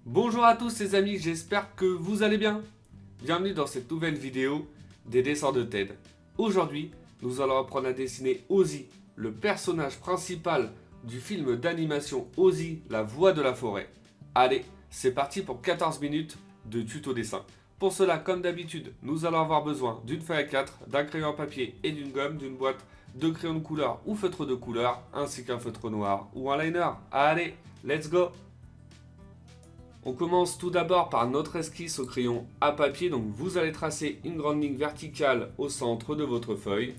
Bonjour à tous les amis, j'espère que vous allez bien. Bienvenue dans cette nouvelle vidéo des dessins de Ted. Aujourd'hui, nous allons apprendre à dessiner Ozzy, le personnage principal du film d'animation Ozzy, la voix de la forêt. Allez, c'est parti pour 14 minutes de tuto dessin. Pour cela, comme d'habitude, nous allons avoir besoin d'une feuille A4, d'un crayon à papier et d'une gomme, d'une boîte de crayons de couleur ou feutre de couleur, ainsi qu'un feutre noir ou un liner. Allez, let's go! On commence tout d'abord par notre esquisse au crayon à papier. Donc vous allez tracer une grande ligne verticale au centre de votre feuille.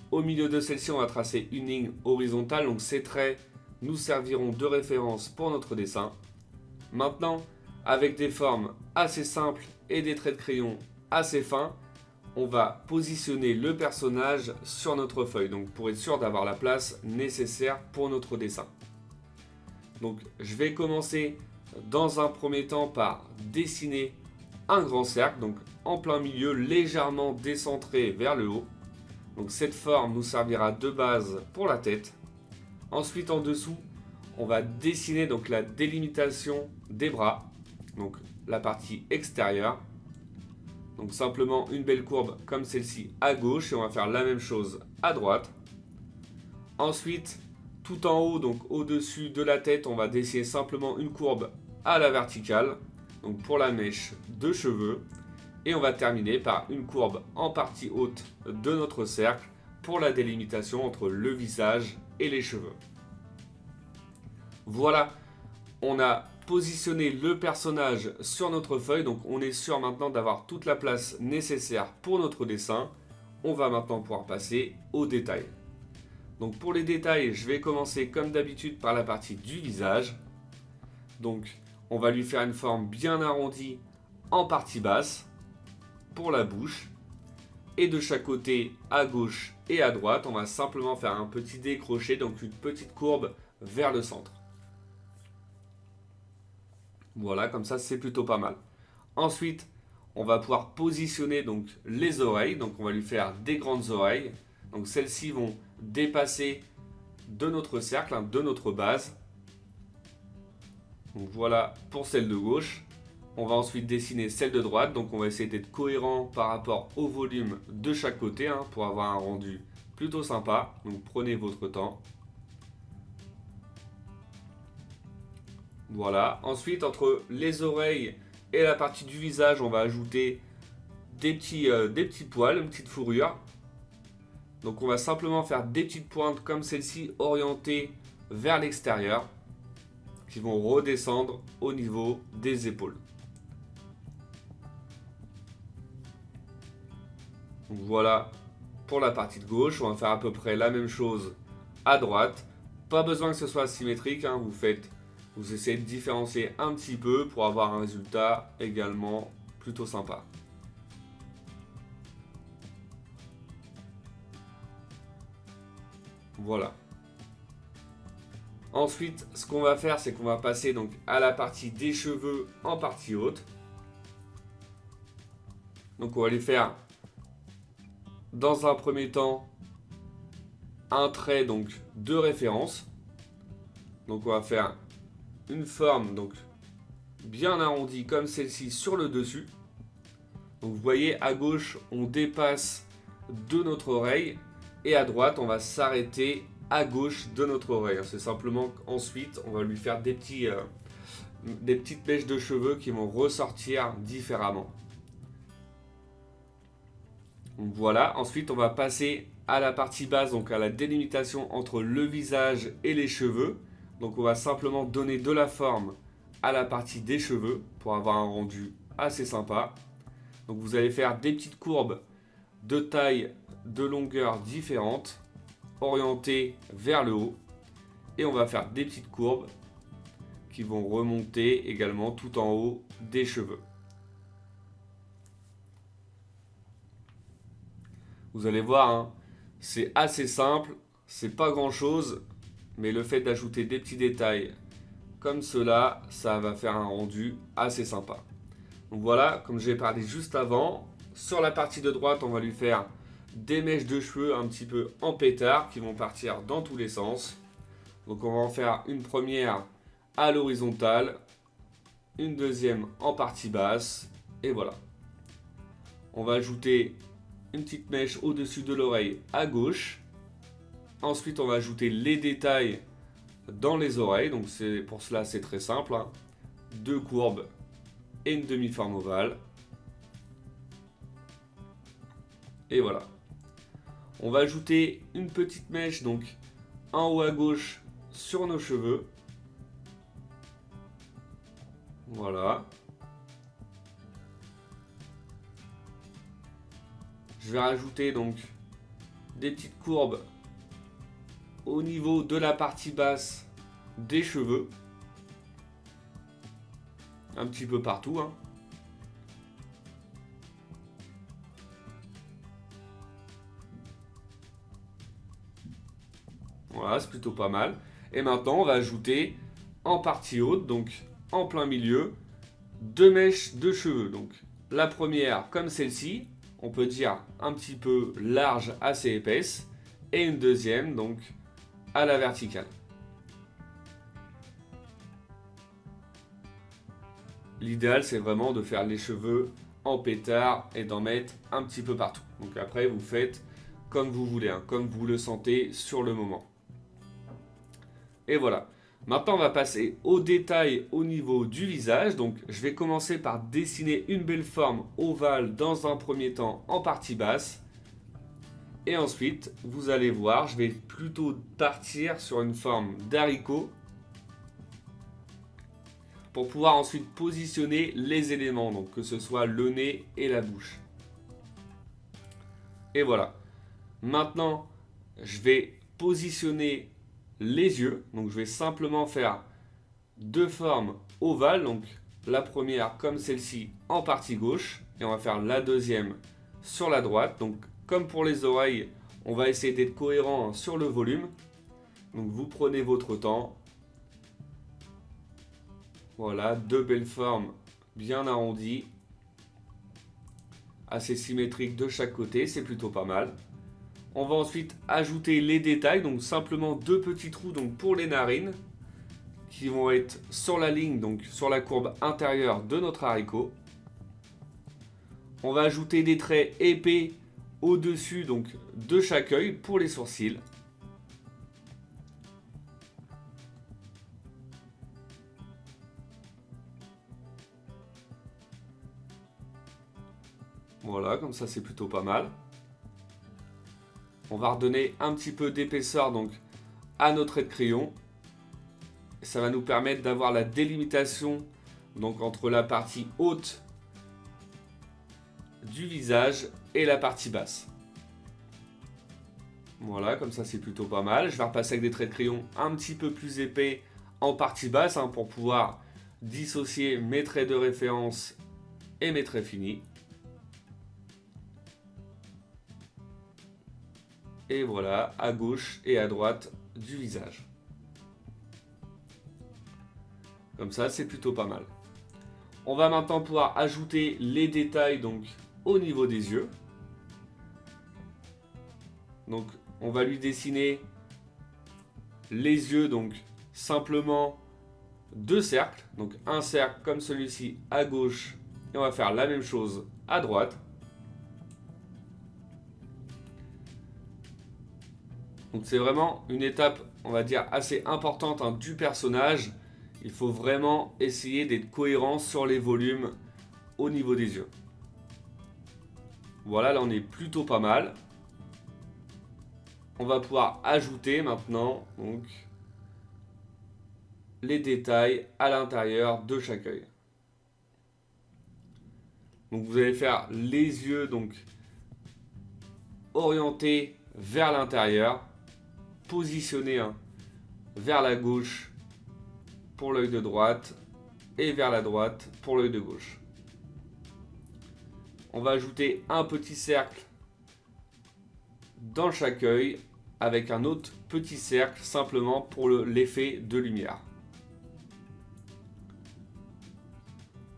Au milieu de celle-ci, on va tracer une ligne horizontale. Donc ces traits nous serviront de référence pour notre dessin. Maintenant, avec des formes assez simples et des traits de crayon assez fins, on va positionner le personnage sur notre feuille. Donc pour être sûr d'avoir la place nécessaire pour notre dessin. Donc je vais commencer dans un premier temps par dessiner un grand cercle, donc en plein milieu, légèrement décentré vers le haut. Donc cette forme nous servira de base pour la tête. Ensuite en dessous, on va dessiner donc la délimitation des bras, donc la partie extérieure. Donc simplement une belle courbe comme celle-ci à gauche et on va faire la même chose à droite. Ensuite, tout en haut, donc au-dessus de la tête, on va dessiner simplement une courbe à la verticale, donc pour la mèche de cheveux. Et on va terminer par une courbe en partie haute de notre cercle pour la délimitation entre le visage et les cheveux. Voilà, on a positionné le personnage sur notre feuille, donc on est sûr maintenant d'avoir toute la place nécessaire pour notre dessin. On va maintenant pouvoir passer aux détails. Donc pour les détails, je vais commencer comme d'habitude par la partie du visage. Donc on va lui faire une forme bien arrondie en partie basse pour la bouche. Et de chaque côté, à gauche et à droite, on va simplement faire un petit décroché, donc une petite courbe vers le centre. Voilà, comme ça c'est plutôt pas mal. Ensuite, on va pouvoir positionner donc les oreilles. Donc on va lui faire des grandes oreilles. Donc celles-ci vont dépasser de notre cercle, de notre base. Donc voilà pour celle de gauche. On va ensuite dessiner celle de droite. Donc on va essayer d'être cohérent par rapport au volume de chaque côté pour avoir un rendu plutôt sympa. Donc prenez votre temps. Voilà. Ensuite, entre les oreilles et la partie du visage, on va ajouter des petits poils, une petite fourrure. Donc on va simplement faire des petites pointes comme celle-ci orientées vers l'extérieur qui vont redescendre au niveau des épaules. Donc voilà pour la partie de gauche, on va faire à peu près la même chose à droite. Pas besoin que ce soit symétrique, vous essayez de différencier un petit peu pour avoir un résultat également plutôt sympa. Voilà. Ensuite, ce qu'on va faire, c'est qu'on va passer donc à la partie des cheveux en partie haute. Donc on va lui faire dans un premier temps un trait donc de référence. Donc on va faire une forme donc bien arrondie comme celle-ci sur le dessus. Donc vous voyez, à gauche on dépasse de notre oreille et à droite on va s'arrêter à gauche de notre oreille. C'est simplement qu'ensuite on va lui faire des petites mèches de cheveux qui vont ressortir différemment. Donc voilà, ensuite on va passer à la partie basse, donc à la délimitation entre le visage et les cheveux. Donc on va simplement donner de la forme à la partie des cheveux pour avoir un rendu assez sympa. Donc vous allez faire des petites courbes de taille, de longueur différentes, orientées vers le haut. Et on va faire des petites courbes qui vont remonter également tout en haut des cheveux. Vous allez voir, c'est assez simple, c'est pas grand chose, mais le fait d'ajouter des petits détails comme cela, ça va faire un rendu assez sympa. Donc voilà, comme j'ai parlé juste avant, sur la partie de droite, on va lui faire des mèches de cheveux un petit peu en pétard qui vont partir dans tous les sens. Donc on va en faire une première à l'horizontale, une deuxième en partie basse, et voilà. On va ajouter une petite mèche au-dessus de l'oreille à gauche. Ensuite, on va ajouter les détails dans les oreilles, donc pour cela c'est très simple, hein. 2 courbes et une demi-forme ovale. Et voilà. On va ajouter une petite mèche donc en haut à gauche sur nos cheveux. Voilà. Je vais rajouter donc des petites courbes au niveau de la partie basse des cheveux. Un petit peu partout, hein. Voilà, c'est plutôt pas mal. Et maintenant, on va ajouter en partie haute, donc en plein milieu, 2 mèches de cheveux. Donc la première, comme celle-ci, on peut dire un petit peu large, assez épaisse. Et une deuxième, donc à la verticale. L'idéal, c'est vraiment de faire les cheveux en pétard et d'en mettre un petit peu partout. Donc après, vous faites comme vous voulez, hein, comme vous le sentez sur le moment. Et voilà. Maintenant, on va passer aux détails au niveau du visage. Donc, je vais commencer par dessiner une belle forme ovale dans un premier temps en partie basse. Et ensuite, vous allez voir, je vais plutôt partir sur une forme d'haricot pour pouvoir ensuite positionner les éléments, donc que ce soit le nez et la bouche. Et voilà. Maintenant, je vais positionner les yeux. Donc je vais simplement faire 2 formes ovales. Donc la première comme celle-ci en partie gauche. Et on va faire la deuxième sur la droite. Donc comme pour les oreilles, on va essayer d'être cohérent sur le volume. Donc vous prenez votre temps. Voilà, 2 belles formes bien arrondies. Assez symétriques de chaque côté, c'est plutôt pas mal. On va ensuite ajouter les détails, donc simplement 2 petits trous donc pour les narines qui vont être sur la ligne, donc sur la courbe intérieure de notre haricot. On va ajouter des traits épais au-dessus donc de chaque œil pour les sourcils. Voilà, comme ça c'est plutôt pas mal. On va redonner un petit peu d'épaisseur donc à notre trait de crayon. Ça va nous permettre d'avoir la délimitation donc entre la partie haute du visage et la partie basse. Voilà, comme ça c'est plutôt pas mal. Je vais repasser avec des traits de crayon un petit peu plus épais en partie basse, hein, pour pouvoir dissocier mes traits de référence et mes traits finis. Et voilà, à gauche et à droite du visage. Comme ça, c'est plutôt pas mal. On va maintenant pouvoir ajouter les détails donc au niveau des yeux. Donc, on va lui dessiner les yeux, donc simplement 2 cercles. Donc, un cercle comme celui-ci à gauche et on va faire la même chose à droite. Donc c'est vraiment une étape, on va dire, assez importante, hein, du personnage. Il faut vraiment essayer d'être cohérent sur les volumes au niveau des yeux. Voilà, là on est plutôt pas mal. On va pouvoir ajouter maintenant donc les détails à l'intérieur de chaque œil. Donc vous allez faire les yeux donc orientés vers l'intérieur, positionnés, hein, vers la gauche pour l'œil de droite et vers la droite pour l'œil de gauche. On va ajouter un petit cercle dans chaque œil avec un autre petit cercle simplement pour l'effet de lumière.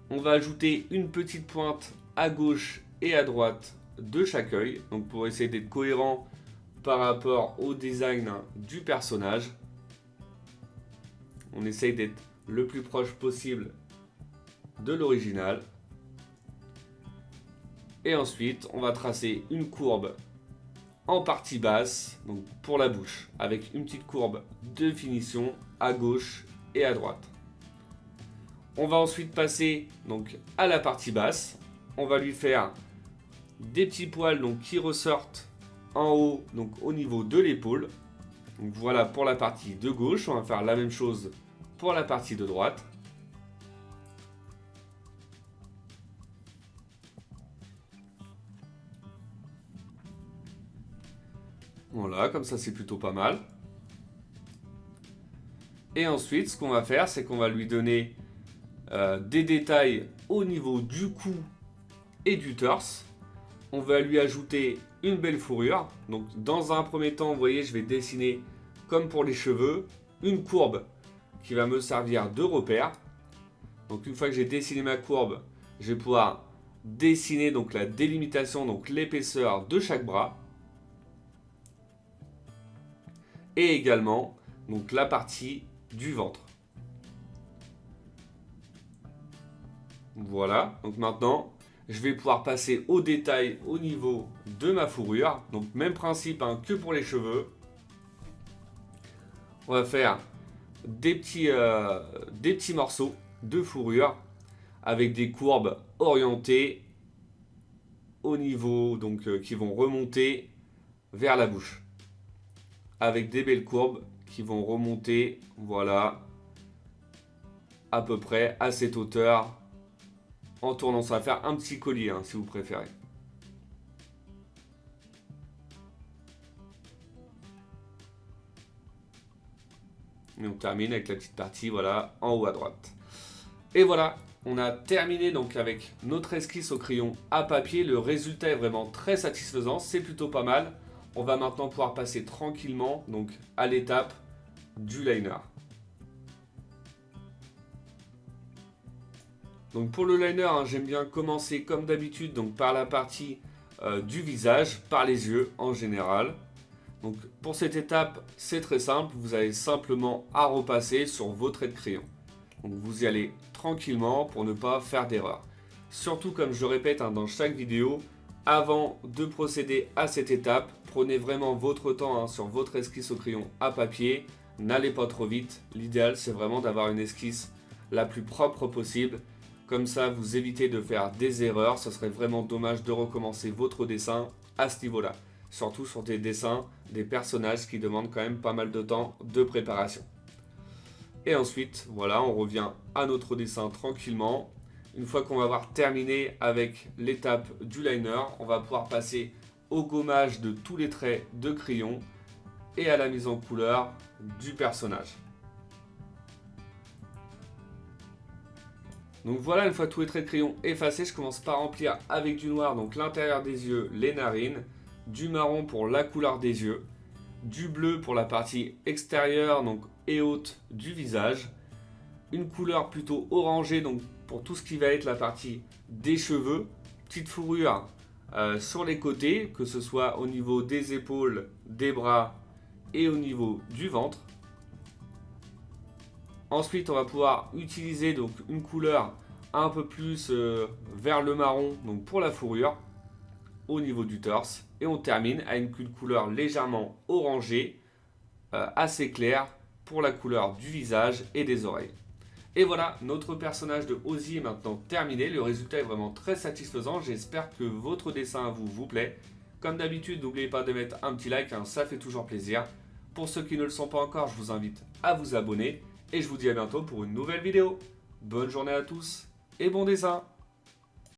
On va ajouter une petite pointe à gauche et à droite de chaque œil, donc pour essayer d'être cohérent par rapport au design du personnage. On essaye d'être le plus proche possible de l'original. Et ensuite, on va tracer une courbe en partie basse, donc pour la bouche, avec une petite courbe de finition à gauche et à droite. On va ensuite passer donc à la partie basse. On va lui faire des petits poils donc, qui ressortent en haut, donc au niveau de l'épaule. Donc voilà pour la partie de gauche. On va faire la même chose pour la partie de droite. Voilà, comme ça c'est plutôt pas mal. Et ensuite, ce qu'on va faire, c'est qu'on va lui donner des détails au niveau du cou et du torse. On va lui ajouter une belle fourrure. Donc dans un premier temps, vous voyez, je vais dessiner, comme pour les cheveux, une courbe qui va me servir de repère. Donc une fois que j'ai dessiné ma courbe, je vais pouvoir dessiner donc la délimitation, donc l'épaisseur de chaque bras. Et également donc la partie du ventre. Voilà, donc maintenant je vais pouvoir passer au détail au niveau de ma fourrure. Donc même principe hein, que pour les cheveux. On va faire des petits morceaux de fourrure avec des courbes orientées au niveau, donc qui vont remonter vers la bouche. Avec des belles courbes qui vont remonter, voilà, à peu près à cette hauteur. En tournant, ça va faire un petit collier, hein, si vous préférez. Et on termine avec la petite partie, voilà, en haut à droite. Et voilà, on a terminé donc avec notre esquisse au crayon à papier. Le résultat est vraiment très satisfaisant, c'est plutôt pas mal. On va maintenant pouvoir passer tranquillement donc, à l'étape du liner. Donc pour le liner, hein, j'aime bien commencer comme d'habitude donc par la partie du visage, par les yeux en général. Donc pour cette étape, c'est très simple, vous avez simplement à repasser sur vos traits de crayon. Donc vous y allez tranquillement pour ne pas faire d'erreur. Surtout comme je répète hein, dans chaque vidéo, avant de procéder à cette étape, prenez vraiment votre temps hein, sur votre esquisse au crayon à papier. N'allez pas trop vite, l'idéal c'est vraiment d'avoir une esquisse la plus propre possible. Comme ça, vous évitez de faire des erreurs. Ce serait vraiment dommage de recommencer votre dessin à ce niveau-là. Surtout sur des dessins, des personnages qui demandent quand même pas mal de temps de préparation. Et ensuite, voilà, on revient à notre dessin tranquillement. Une fois qu'on va avoir terminé avec l'étape du liner, on va pouvoir passer au gommage de tous les traits de crayon et à la mise en couleur du personnage. Donc voilà, une fois tous les traits de crayon effacés, je commence par remplir avec du noir, donc l'intérieur des yeux, les narines, du marron pour la couleur des yeux, du bleu pour la partie extérieure donc, et haute du visage, une couleur plutôt orangée donc pour tout ce qui va être la partie des cheveux, petite fourrure sur les côtés, que ce soit au niveau des épaules, des bras et au niveau du ventre. Ensuite, on va pouvoir utiliser donc, une couleur un peu plus vers le marron donc pour la fourrure au niveau du torse. Et on termine avec une couleur légèrement orangée, assez claire pour la couleur du visage et des oreilles. Et voilà, notre personnage de Ozzy est maintenant terminé. Le résultat est vraiment très satisfaisant. J'espère que votre dessin à vous plaît. Comme d'habitude, n'oubliez pas de mettre un petit like, hein, ça fait toujours plaisir. Pour ceux qui ne le sont pas encore, je vous invite à vous abonner. Et je vous dis à bientôt pour une nouvelle vidéo. Bonne journée à tous et bon dessin!